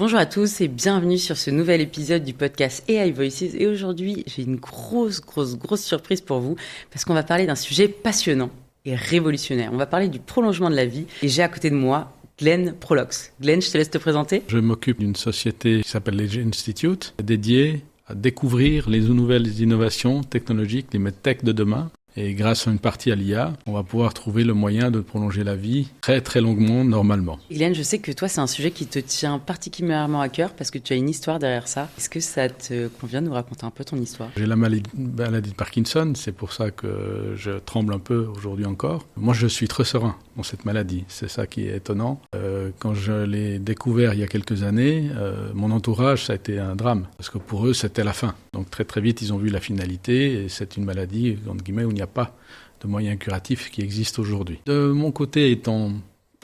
Bonjour à tous et bienvenue sur ce nouvel épisode du podcast AI Voices. Et aujourd'hui, j'ai une grosse surprise pour vous parce qu'on va parler d'un sujet passionnant et révolutionnaire. On va parler du prolongement de la vie et j'ai à côté de moi Glenn Prolox. Glenn, je te laisse te présenter. Je m'occupe d'une société qui s'appelle l'Age Institute, dédiée à découvrir les nouvelles innovations technologiques, les medtech de demain. Et grâce à une partie à l'IA, on va pouvoir trouver le moyen de prolonger la vie très longuement, normalement. Glenn, je sais que toi, c'est un sujet qui te tient particulièrement à cœur parce que tu as une histoire derrière ça. Est-ce que ça te convient de nous raconter un peu ton histoire ? J'ai la maladie de Parkinson, c'est pour ça que je tremble un peu aujourd'hui encore. Moi, je suis très serein dans cette maladie, c'est ça qui est étonnant. Quand je l'ai découvert il y a quelques années, mon entourage, ça a été un drame, parce que pour eux, c'était la fin. Donc très vite, ils ont vu la finalité, et c'est une maladie, entre guillemets, où il n'y a pas de moyens curatifs qui existent aujourd'hui. De mon côté, étant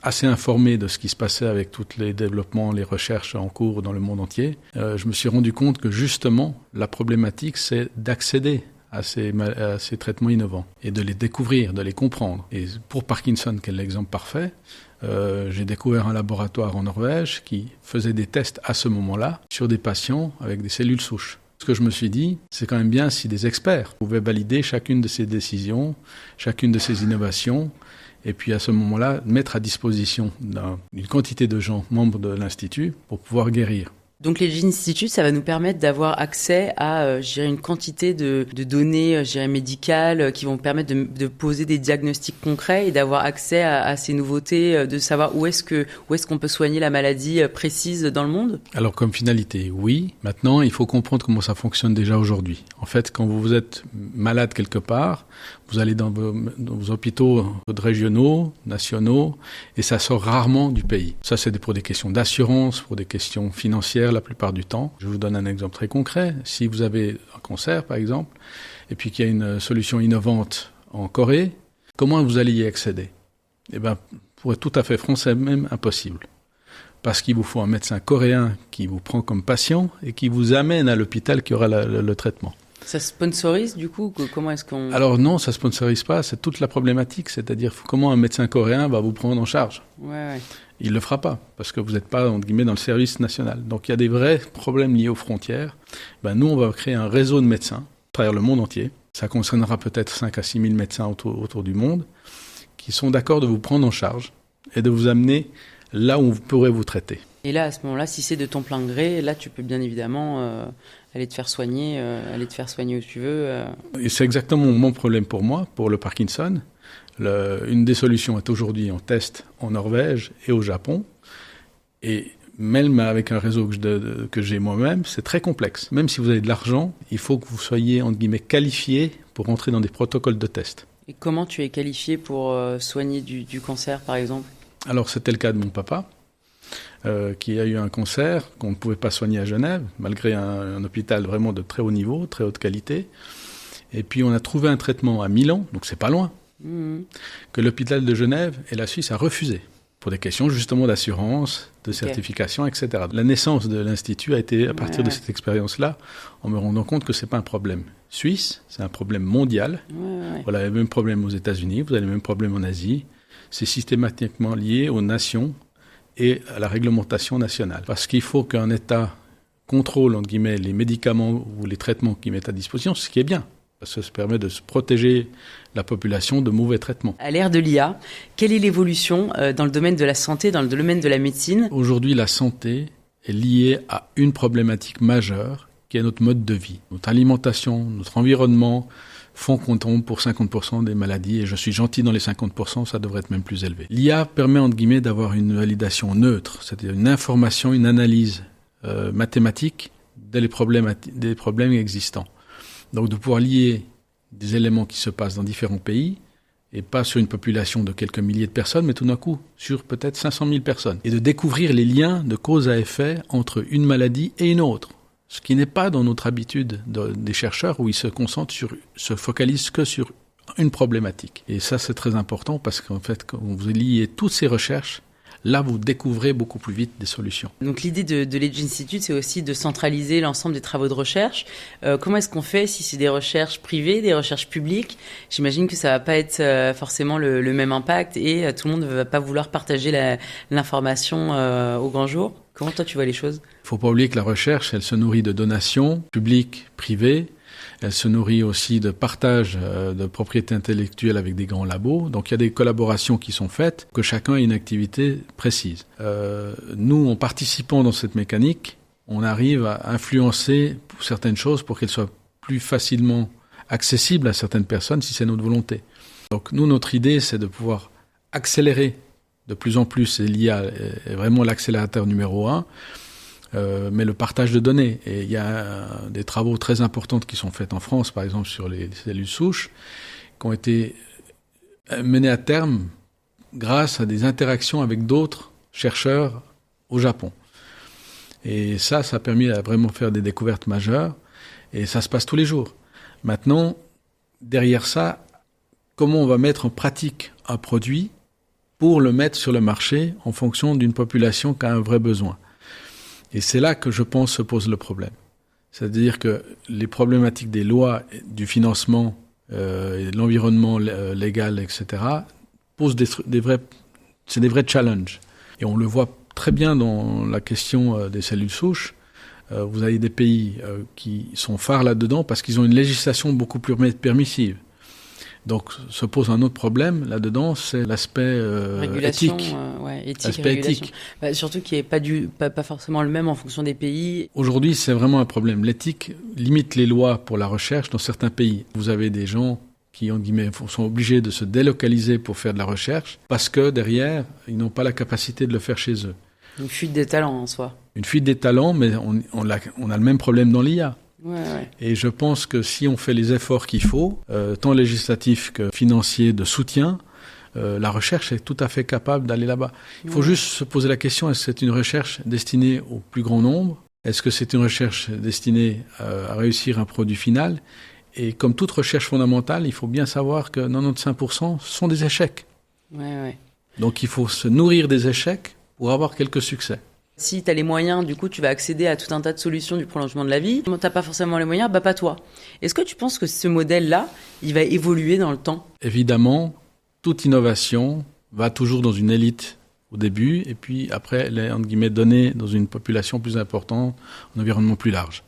assez informé de ce qui se passait avec tous les développements, les recherches en cours dans le monde entier, je me suis rendu compte que justement, la problématique, c'est d'accéder à ces traitements innovants et de les découvrir, de les comprendre. Et pour Parkinson, qui est l'exemple parfait, j'ai découvert un laboratoire en Norvège qui faisait des tests à ce moment-là sur des patients avec des cellules souches. Ce que je me suis dit, c'est quand même bien si des experts pouvaient valider chacune de ces décisions, chacune de ces innovations, et puis à ce moment-là, mettre à disposition d'une quantité de gens membres de l'Institut pour pouvoir guérir. Donc l'Age Institute, ça va nous permettre d'avoir accès à une quantité de données médicales qui vont permettre de poser des diagnostics concrets et d'avoir accès à ces nouveautés, de savoir où est-ce qu'on peut soigner la maladie précise dans le monde. Alors comme finalité, oui. Maintenant, il faut comprendre comment ça fonctionne déjà aujourd'hui. En fait, quand vous êtes malade quelque part, vous allez dans vos hôpitaux régionaux, nationaux, et ça sort rarement du pays. Ça, c'est pour des questions d'assurance, pour des questions financières la plupart du temps. Je vous donne un exemple très concret. Si vous avez un cancer, par exemple, et puis qu'il y a une solution innovante en Corée, comment vous allez y accéder ? Eh bien, pour être tout à fait franc, c'est même impossible. Parce qu'il vous faut un médecin coréen qui vous prend comme patient et qui vous amène à l'hôpital qui aura le traitement. Ça sponsorise du coup ? Comment est-ce qu'on... Alors non, ça sponsorise pas, c'est toute la problématique, c'est-à-dire comment un médecin coréen va vous prendre en charge. Ouais. Il le fera pas, parce que vous n'êtes pas, entre guillemets, dans le service national. Donc il y a des vrais problèmes liés aux frontières. Nous, on va créer un réseau de médecins à travers le monde entier. Ça concernera peut-être 5 à 6 000 médecins autour du monde qui sont d'accord de vous prendre en charge et de vous amener là où vous pourrez vous traiter. Et là, à ce moment-là, si c'est de ton plein gré, là, tu peux bien évidemment aller te faire soigner où tu veux. Et c'est exactement mon problème pour moi, pour le Parkinson. Une des solutions est aujourd'hui en test en Norvège et au Japon. Et même avec un réseau que j'ai moi-même, c'est très complexe. Même si vous avez de l'argent, il faut que vous soyez, entre guillemets, qualifié pour entrer dans des protocoles de test. Et comment tu es qualifié pour soigner du cancer, par exemple ? Alors, c'était le cas de mon papa, qui a eu un cancer qu'on ne pouvait pas soigner à Genève, malgré un hôpital vraiment de très haut niveau, très haute qualité. Et puis, on a trouvé un traitement à Milan, donc c'est pas loin, que l'hôpital de Genève et la Suisse a refusé, pour des questions justement d'assurance, de certification, etc. La naissance de l'Institut a été à partir de cette expérience-là, en me rendant compte que c'est pas un problème suisse, c'est un problème mondial. Voilà, le même problème aux États-Unis, vous avez le même problème en Asie. C'est systématiquement lié aux nations et à la réglementation nationale. Parce qu'il faut qu'un État contrôle, entre guillemets, les médicaments ou les traitements qu'il met à disposition, ce qui est bien. Parce que ça permet de se protéger la population de mauvais traitements. À l'ère de l'IA, quelle est l'évolution dans le domaine de la santé, dans le domaine de la médecine ? Aujourd'hui, la santé est liée à une problématique majeure qui est notre mode de vie. Notre alimentation, notre environnement font qu'on tombe pour 50% des maladies, et je suis gentil dans les 50%, ça devrait être même plus élevé. L'IA permet, entre guillemets, d'avoir une validation neutre, c'est-à-dire une information, une analyse mathématique des problèmes existants. Donc de pouvoir lier des éléments qui se passent dans différents pays, et pas sur une population de quelques milliers de personnes, mais tout d'un coup sur peut-être 500 000 personnes. Et de découvrir les liens de cause à effet entre une maladie et une autre. Ce qui n'est pas dans notre habitude des chercheurs, où ils se focalisent que sur une problématique. Et ça, c'est très important, parce qu'en fait, quand vous liez toutes ces recherches, là, vous découvrez beaucoup plus vite des solutions. Donc l'idée de l'Age Institute, c'est aussi de centraliser l'ensemble des travaux de recherche. Comment est-ce qu'on fait si c'est des recherches privées, des recherches publiques ? J'imagine que ça va pas être forcément le même impact, et tout le monde ne va pas vouloir partager l'information au grand jour. Comment toi tu vois les choses? Il ne faut pas oublier que la recherche, elle se nourrit de donations publiques, privées. Elle se nourrit aussi de partage de propriété intellectuelle avec des grands labos. Donc il y a des collaborations qui sont faites, que chacun ait une activité précise. Nous, en participant dans cette mécanique, on arrive à influencer certaines choses pour qu'elles soient plus facilement accessibles à certaines personnes si c'est notre volonté. Donc nous, notre idée, c'est de pouvoir accélérer de plus en plus, et l'IA est vraiment l'accélérateur numéro 1, mais le partage de données. Et il y a des travaux très importants qui sont faits en France, par exemple sur les cellules souches, qui ont été menés à terme grâce à des interactions avec d'autres chercheurs au Japon. Et ça a permis à vraiment faire des découvertes majeures, et ça se passe tous les jours. Maintenant, derrière ça, comment on va mettre en pratique un produit pour le mettre sur le marché en fonction d'une population qui a un vrai besoin. Et c'est là que je pense se pose le problème. C'est-à-dire que les problématiques des lois, du financement, et de l'environnement légal, etc., posent des vrais challenges. Et on le voit très bien dans la question des cellules souches. Vous avez des pays qui sont phares là-dedans parce qu'ils ont une législation beaucoup plus permissive. Donc, se pose un autre problème là-dedans, c'est l'aspect éthique. L'aspect éthique. Surtout qui n'est pas forcément le même en fonction des pays. Aujourd'hui, c'est vraiment un problème. L'éthique limite les lois pour la recherche dans certains pays. Vous avez des gens qui, en guillemets, sont obligés de se délocaliser pour faire de la recherche parce que derrière, ils n'ont pas la capacité de le faire chez eux. Une fuite des talents en soi. Une fuite des talents, mais on a le même problème dans l'IA. Ouais. Et je pense que si on fait les efforts qu'il faut, tant législatifs que financiers de soutien, la recherche est tout à fait capable d'aller là-bas. Il faut juste se poser la question, est-ce que c'est une recherche destinée au plus grand nombre? Est-ce que c'est une recherche destinée à réussir un produit final? Et comme toute recherche fondamentale, il faut bien savoir que 95% sont des échecs. Ouais. Donc il faut se nourrir des échecs pour avoir quelques succès. Si tu as les moyens, du coup, tu vas accéder à tout un tas de solutions du prolongement de la vie. Si tu n'as pas forcément les moyens, pas toi. Est-ce que tu penses que ce modèle-là, il va évoluer dans le temps? Évidemment, toute innovation va toujours dans une élite au début, et puis après, elle est, entre guillemets, donnée dans une population plus importante, un environnement plus large.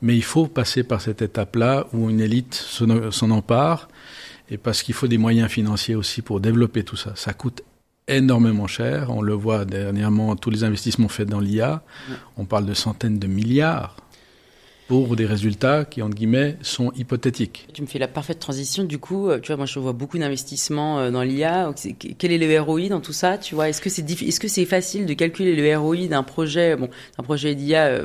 Mais il faut passer par cette étape-là où une élite s'en empare, et parce qu'il faut des moyens financiers aussi pour développer tout ça. Ça coûte énormément cher. On le voit dernièrement, tous les investissements faits dans l'IA. On parle de centaines de milliards pour des résultats qui, entre guillemets, sont hypothétiques. Tu me fais la parfaite transition. Du coup, tu vois, moi, je vois beaucoup d'investissements dans l'IA. Quel est le ROI dans tout ça? Tu vois, est-ce que c'est facile de calculer le ROI d'un projet d'IA,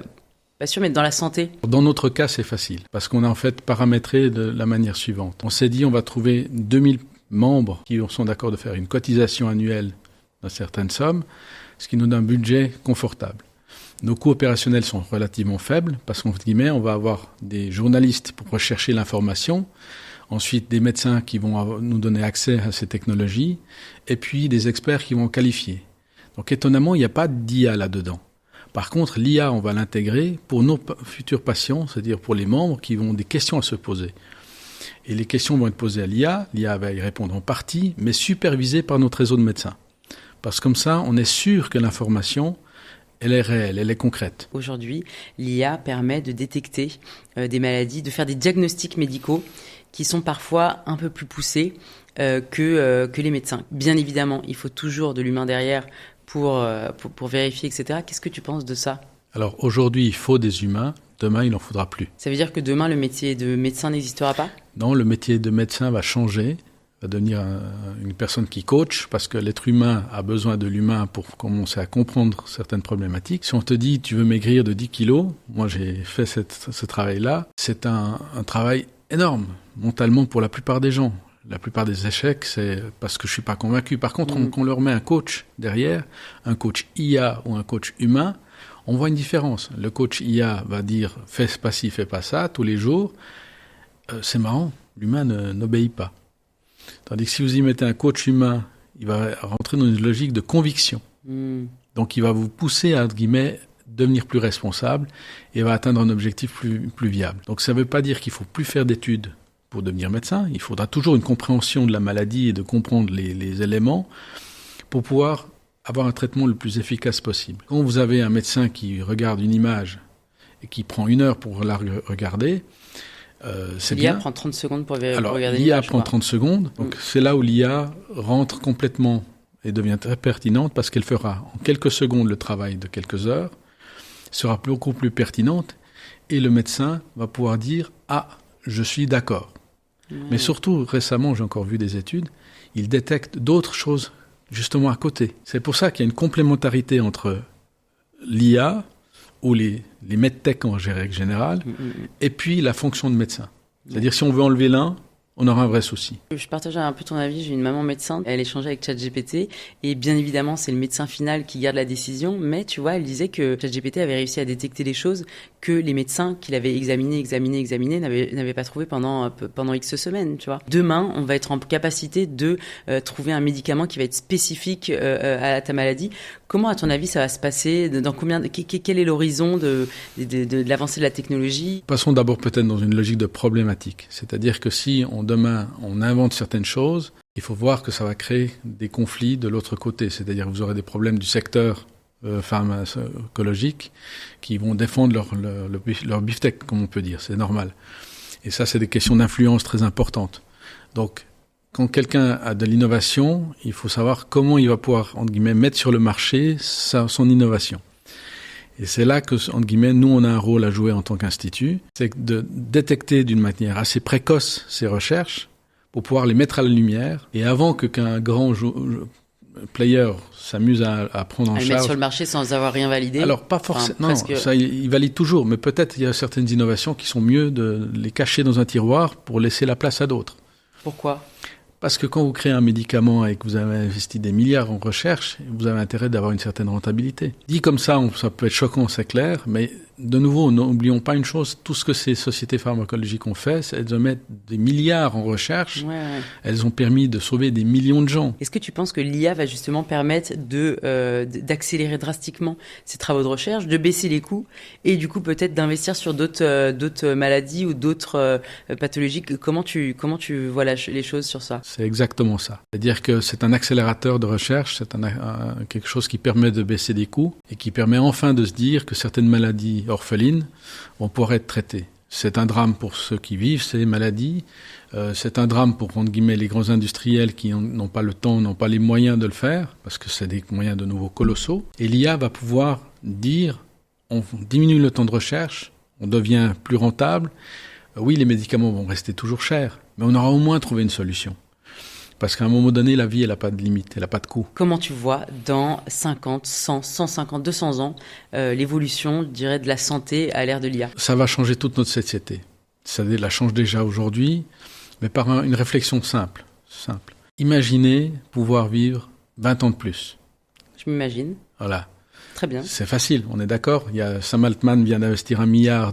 pas sûr, mais dans la santé? Dans notre cas, c'est facile parce qu'on a en fait paramétré de la manière suivante. On s'est dit, on va trouver 2000 membres qui sont d'accord de faire une cotisation annuelle d'une certaine somme, ce qui nous donne un budget confortable. Nos coûts opérationnels sont relativement faibles parce qu'en guillemets, on va avoir des journalistes pour rechercher l'information, ensuite des médecins qui vont nous donner accès à ces technologies, et puis des experts qui vont qualifier. Donc étonnamment, il n'y a pas d'IA là-dedans. Par contre, l'IA, on va l'intégrer pour nos futurs patients, c'est-à-dire pour les membres qui ont des questions à se poser. Et les questions vont être posées à l'IA. L'IA va y répondre en partie, mais supervisée par notre réseau de médecins. Parce que comme ça, on est sûr que l'information, elle est réelle, elle est concrète. Aujourd'hui, l'IA permet de détecter des maladies, de faire des diagnostics médicaux qui sont parfois un peu plus poussés que les médecins. Bien évidemment, il faut toujours de l'humain derrière pour vérifier, etc. Qu'est-ce que tu penses de ça? Alors aujourd'hui, il faut des humains. Demain, il n'en faudra plus. Ça veut dire que demain, le métier de médecin n'existera pas? Non, le métier de médecin va changer, va devenir une personne qui coach, parce que l'être humain a besoin de l'humain pour commencer à comprendre certaines problématiques. Si on te dit, tu veux maigrir de 10 kilos, moi j'ai fait ce travail-là, c'est un travail énorme, mentalement pour la plupart des gens. La plupart des échecs, c'est parce que je ne suis pas convaincu. Par contre, quand on leur met un coach derrière, un coach IA ou un coach humain, on voit une différence. Le coach IA va dire « fais pas ci, fais pas ça » tous les jours. C'est marrant, l'humain n'obéit pas. Tandis que si vous y mettez un coach humain, il va rentrer dans une logique de conviction. Donc il va vous pousser à, entre guillemets, devenir plus responsable et va atteindre un objectif plus viable. Donc ça ne veut pas dire qu'il ne faut plus faire d'études pour devenir médecin. Il faudra toujours une compréhension de la maladie et de comprendre les éléments pour pouvoir avoir un traitement le plus efficace possible. Quand vous avez un médecin qui regarde une image et qui prend 1 heure pour la regarder, c'est bien. L'IA prend 30 secondes pour regarder Alors, l'image. l'IA prend 30 secondes, donc c'est là où l'IA rentre complètement et devient très pertinente parce qu'elle fera en quelques secondes le travail de quelques heures, sera beaucoup plus pertinente et le médecin va pouvoir dire « Ah, je suis d'accord ». Mais surtout, récemment, j'ai encore vu des études, ils détectent d'autres choses justement à côté. C'est pour ça qu'il y a une complémentarité entre l'IA ou les medtech en règle générale et puis la fonction de médecin. C'est-à-dire si on veut enlever l'un, on aura un vrai souci. Je partage un peu ton avis. J'ai une maman médecin. Elle échangeait avec ChatGPT. Et bien évidemment, c'est le médecin final qui garde la décision. Mais tu vois, elle disait que ChatGPT avait réussi à détecter des choses que les médecins qui l'avaient examiné n'avaient pas trouvé pendant X semaines, tu vois. Demain, on va être en capacité de trouver un médicament qui va être spécifique à ta maladie. Comment, à ton avis, ça va se passer? Quel est l'horizon de l'avancée de la technologie? Passons d'abord peut-être dans une logique de problématique. C'est-à-dire que si demain on invente certaines choses, il faut voir que ça va créer des conflits de l'autre côté. C'est-à-dire que vous aurez des problèmes du secteur pharmacologique qui vont défendre leur beefsteak, comme on peut dire. C'est normal. Et ça, c'est des questions d'influence très importantes. Donc, quand quelqu'un a de l'innovation, il faut savoir comment il va pouvoir, entre guillemets, mettre sur le marché son innovation. Et c'est là que, entre guillemets, nous, on a un rôle à jouer en tant qu'institut. C'est de détecter d'une manière assez précoce ces recherches pour pouvoir les mettre à la lumière. Et avant qu'un grand player s'amuse à prendre en charge... À les mettre sur le marché sans avoir rien validé. Alors, pas forcément. Non, ça, il valide toujours. Mais peut-être il y a certaines innovations qui sont mieux de les cacher dans un tiroir pour laisser la place à d'autres. Pourquoi ? Parce que quand vous créez un médicament et que vous avez investi des milliards en recherche, vous avez intérêt d'avoir une certaine rentabilité. Dit comme ça, ça peut être choquant, c'est clair, mais de nouveau, n'oublions pas une chose, tout ce que ces sociétés pharmacologiques ont fait, c'est de mettre des milliards en recherche. Ouais. Elles ont permis de sauver des millions de gens. Est-ce que tu penses que l'IA va justement permettre d'accélérer drastiquement ces travaux de recherche, de baisser les coûts et du coup peut-être d'investir sur d'autres maladies ou d'autres pathologies? Comment tu vois les choses sur ça? C'est exactement ça. C'est-à-dire que c'est un accélérateur de recherche, c'est quelque chose qui permet de baisser des coûts et qui permet enfin de se dire que certaines maladies orphelines vont pouvoir être traitées. C'est un drame pour ceux qui vivent ces maladies, c'est un drame pour, entre guillemets, les grands industriels qui n'ont pas le temps, n'ont pas les moyens de le faire, parce que c'est des moyens de nouveau colossaux. Et l'IA va pouvoir dire, on diminue le temps de recherche, on devient plus rentable. Oui, les médicaments vont rester toujours chers, mais on aura au moins trouvé une solution. Parce qu'à un moment donné, la vie, elle n'a pas de limite, elle n'a pas de coût. Comment tu vois, dans 50, 100, 150, 200 ans, l'évolution, je dirais, de la santé à l'ère de l'IA? Ça va changer toute notre société. Ça la change déjà aujourd'hui, mais par une réflexion simple. Imaginez pouvoir vivre 20 ans de plus. Je m'imagine. Voilà. Très bien. C'est facile, on est d'accord. Sam Altman vient d'investir $1 milliard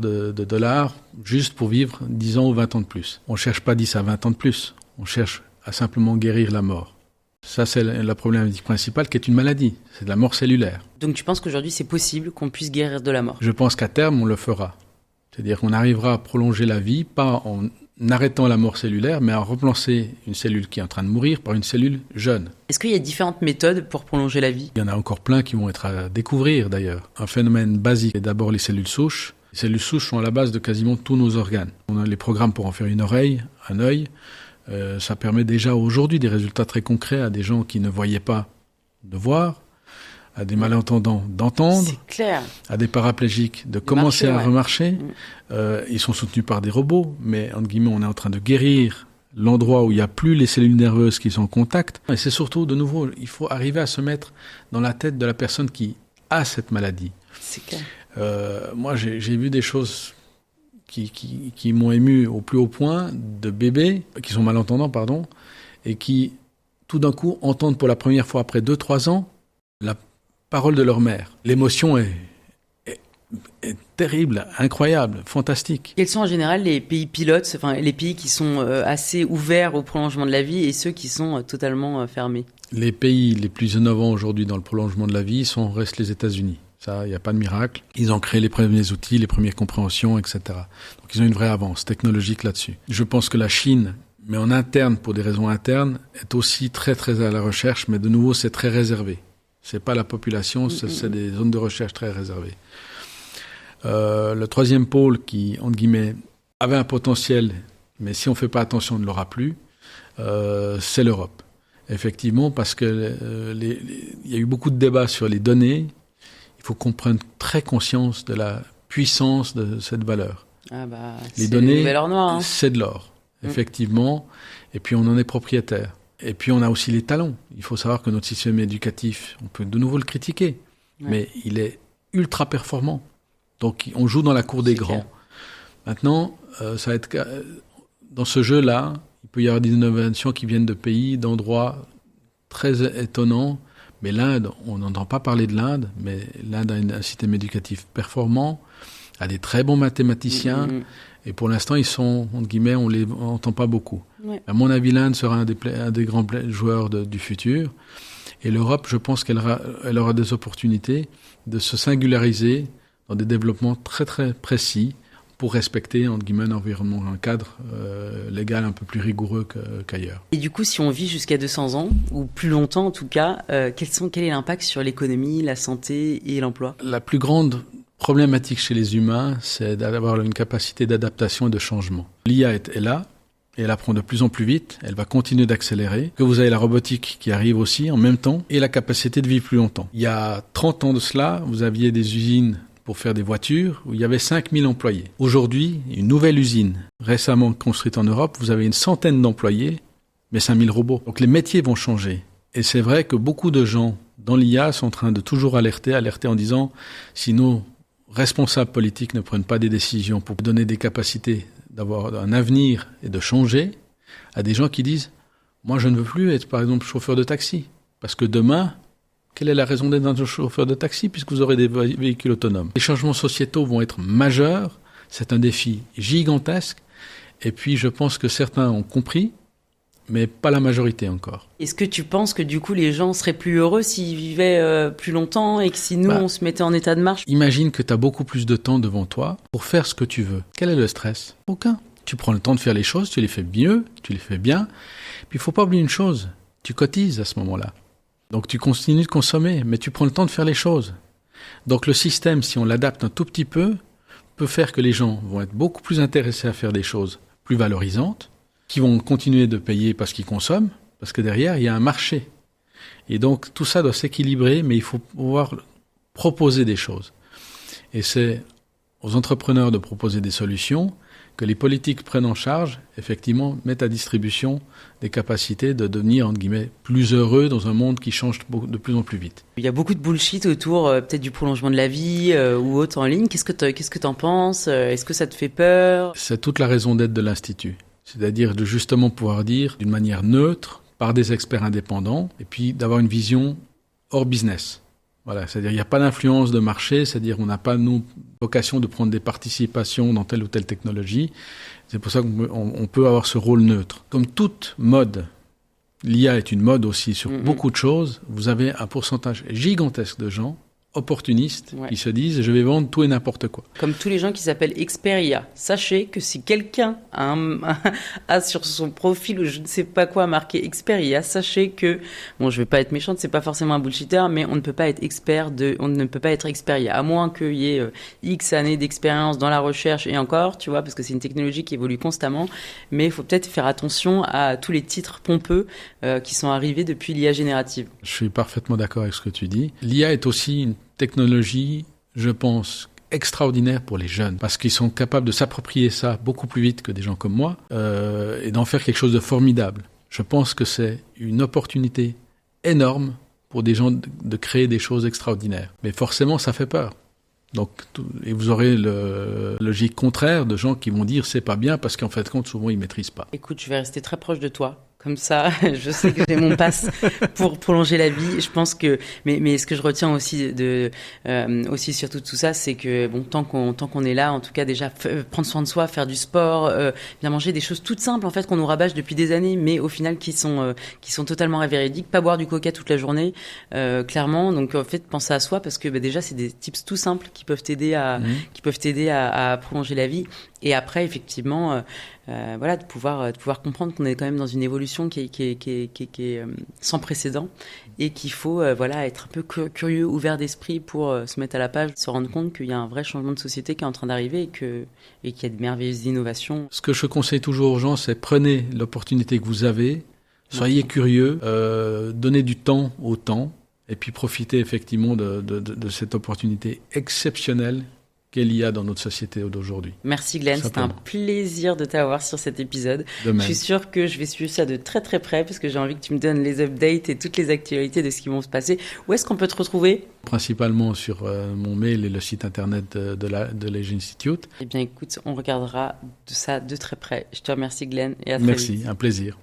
juste pour vivre 10 ans ou 20 ans de plus. On ne cherche pas 10 à 20 ans de plus. On cherche à simplement guérir la mort. Ça, c'est la problématique principale qui est une maladie. C'est de la mort cellulaire. Donc tu penses qu'aujourd'hui, c'est possible qu'on puisse guérir de la mort? Je pense qu'à terme, on le fera. C'est-à-dire qu'on arrivera à prolonger la vie, pas en arrêtant la mort cellulaire, mais à remplacer une cellule qui est en train de mourir par une cellule jeune. Est-ce qu'il y a différentes méthodes pour prolonger la vie? Il y en a encore plein qui vont être à découvrir, d'ailleurs. Un phénomène basique est d'abord les cellules souches. Les cellules souches sont à la base de quasiment tous nos organes. On a les programmes pour en faire une oreille, un œil. Ça permet déjà aujourd'hui des résultats très concrets à des gens qui ne voyaient pas de voir, à des malentendants d'entendre, c'est clair, à des paraplégiques de commencer à remarcher. Ils sont soutenus par des robots, mais entre guillemets, on est en train de guérir l'endroit où il n'y a plus les cellules nerveuses qui sont en contact. Et c'est surtout, de nouveau, il faut arriver à se mettre dans la tête de la personne qui a cette maladie. C'est clair. Moi, j'ai vu des choses qui m'ont ému au plus haut point, de bébés qui sont malentendants, et qui, tout d'un coup, entendent pour la première fois après 2-3 ans la parole de leur mère. L'émotion est terrible, incroyable, fantastique. Quels sont en général les pays pilotes, enfin les pays qui sont assez ouverts au prolongement de la vie et ceux qui sont totalement fermés? Les pays les plus innovants aujourd'hui dans le prolongement de la vie restent les États-Unis. Ça, il n'y a pas de miracle. Ils ont créé les premiers outils, les premières compréhensions, etc. Donc ils ont une vraie avance technologique là-dessus. Je pense que la Chine, mais en interne, pour des raisons internes, est aussi très très à la recherche, mais de nouveau c'est très réservé. C'est pas la population, c'est des zones de recherche très réservées. Le troisième pôle qui, entre guillemets, avait un potentiel, mais si on ne fait pas attention, on ne l'aura plus, c'est l'Europe. Effectivement, parce que il y a eu beaucoup de débats sur les données. Il faut qu'on prenne très conscience de la puissance de cette valeur. Les données, c'est de l'or, effectivement. Et puis, on en est propriétaire. Et puis, on a aussi les talents. Il faut savoir que notre système éducatif, on peut de nouveau le critiquer, mais il est ultra performant. Donc, on joue dans la cour des grands. Maintenant, ça va être dans ce jeu-là, il peut y avoir des innovations qui viennent de pays, d'endroits très étonnants. Mais l'Inde, on n'entend pas parler de l'Inde, mais l'Inde a un système éducatif performant, a des très bons mathématiciens, et pour l'instant, ils sont, entre guillemets, on les entend pas beaucoup. Ouais. À mon avis, l'Inde sera un des grands joueurs du futur. Et l'Europe, je pense qu'elle aura des opportunités de se singulariser dans des développements très, très précis pour respecter, entre guillemets, un environnement, un cadre légal un peu plus rigoureux qu'ailleurs. Et du coup, si on vit jusqu'à 200 ans, ou plus longtemps en tout cas, quel est l'impact sur l'économie, la santé et l'emploi ? La plus grande problématique chez les humains, c'est d'avoir une capacité d'adaptation et de changement. L'IA est là, et elle apprend de plus en plus vite, elle va continuer d'accélérer. Que vous avez la robotique qui arrive aussi en même temps, et la capacité de vivre plus longtemps. Il y a 30 ans de cela, vous aviez des usines pour faire des voitures, où il y avait 5000 employés. Aujourd'hui, une nouvelle usine, récemment construite en Europe, vous avez une centaine d'employés, mais 5000 robots. Donc les métiers vont changer. Et c'est vrai que beaucoup de gens dans l'IA sont en train de toujours alerter en disant, si nos responsables politiques ne prennent pas des décisions pour donner des capacités d'avoir un avenir et de changer, à des gens qui disent, moi je ne veux plus être par exemple chauffeur de taxi, parce que demain, quelle est la raison d'être un chauffeur de taxi puisque vous aurez des véhicules autonomes? Les changements sociétaux vont être majeurs, c'est un défi gigantesque, et puis je pense que certains ont compris, mais pas la majorité encore. Est-ce que tu penses que du coup les gens seraient plus heureux s'ils vivaient plus longtemps et que si nous on se mettait en état de marche? Imagine que tu as beaucoup plus de temps devant toi pour faire ce que tu veux. Quel est le stress? Aucun. Tu prends le temps de faire les choses, tu les fais mieux, tu les fais bien, puis il faut pas oublier une chose, tu cotises à ce moment-là. Donc tu continues de consommer, mais tu prends le temps de faire les choses. Donc le système, si on l'adapte un tout petit peu, peut faire que les gens vont être beaucoup plus intéressés à faire des choses plus valorisantes, qui vont continuer de payer parce qu'ils consomment, parce que derrière, il y a un marché. Et donc tout ça doit s'équilibrer, mais il faut pouvoir proposer des choses. Et c'est aux entrepreneurs de proposer des solutions, que les politiques prennent en charge, effectivement, mettent à distribution des capacités de devenir, entre guillemets, plus heureux dans un monde qui change de plus en plus vite. Il y a beaucoup de bullshit autour, peut-être du prolongement de la vie ou autre en ligne. Qu'est-ce que t'en penses? Est-ce que ça te fait peur? C'est toute la raison d'être de l'Institut. C'est-à-dire de justement pouvoir dire d'une manière neutre, par des experts indépendants, et puis d'avoir une vision hors business. Voilà, c'est-à-dire il n'y a pas d'influence de marché, c'est-à-dire on n'a pas, nous, vocation de prendre des participations dans telle ou telle technologie. C'est pour ça qu'on peut avoir ce rôle neutre. Comme toute mode, l'IA est une mode aussi sur beaucoup de choses, vous avez un pourcentage gigantesque de gens opportunistes qui se disent « je vais vendre tout et n'importe quoi ». Comme tous les gens qui s'appellent experts IA. Sachez que si quelqu'un a sur son profil ou je ne sais pas quoi marqué expert IA, sachez que, bon je vais pas être méchante, c'est pas forcément un bullshitter, mais on ne peut pas être expert IA, à moins qu'il y ait X années d'expérience dans la recherche et encore, tu vois, parce que c'est une technologie qui évolue constamment, mais il faut peut-être faire attention à tous les titres pompeux qui sont arrivés depuis l'IA générative. Je suis parfaitement d'accord avec ce que tu dis. L'IA est aussi une technologie, je pense, extraordinaire pour les jeunes, parce qu'ils sont capables de s'approprier ça beaucoup plus vite que des gens comme moi, et d'en faire quelque chose de formidable. Je pense que c'est une opportunité énorme pour des gens de créer des choses extraordinaires. Mais forcément, ça fait peur. Donc, et vous aurez le logique contraire de gens qui vont dire c'est pas bien parce qu'en fait, compte, souvent, ils maîtrisent pas. Écoute, je vais rester très proche de toi. Comme ça, je sais que j'ai mon pass pour prolonger la vie. Je pense que, mais ce que je retiens aussi aussi surtout tout ça, c'est que bon, tant qu'on est là, en tout cas déjà prendre soin de soi, faire du sport, bien manger, des choses toutes simples en fait qu'on nous rabâche depuis des années, mais au final qui sont totalement véridiques. Pas boire du coca toute la journée, clairement. Donc en fait, penser à soi parce que déjà c'est des tips tout simples qui peuvent t'aider à prolonger la vie. Et après, effectivement, voilà, de pouvoir comprendre qu'on est quand même dans une évolution qui est sans précédent et qu'il faut voilà, être un peu curieux, ouvert d'esprit pour se mettre à la page, se rendre compte qu'il y a un vrai changement de société qui est en train d'arriver et qu'il y a de merveilleuses innovations. Ce que je conseille toujours aux gens, c'est prenez l'opportunité que vous avez, soyez curieux, donnez du temps au temps et puis profitez effectivement de cette opportunité exceptionnelle qu'il y a dans notre société d'aujourd'hui. Merci Glenn, c'était un plaisir de t'avoir sur cet épisode. De même. Je suis sûre que je vais suivre ça de très très près parce que j'ai envie que tu me donnes les updates et toutes les actualités de ce qui vont se passer. Où est-ce qu'on peut te retrouver ? Principalement sur mon mail et le site internet de l'Age Institute. Eh bien écoute, on regardera ça de très près. Je te remercie Glenn et à très vite. Merci, un plaisir.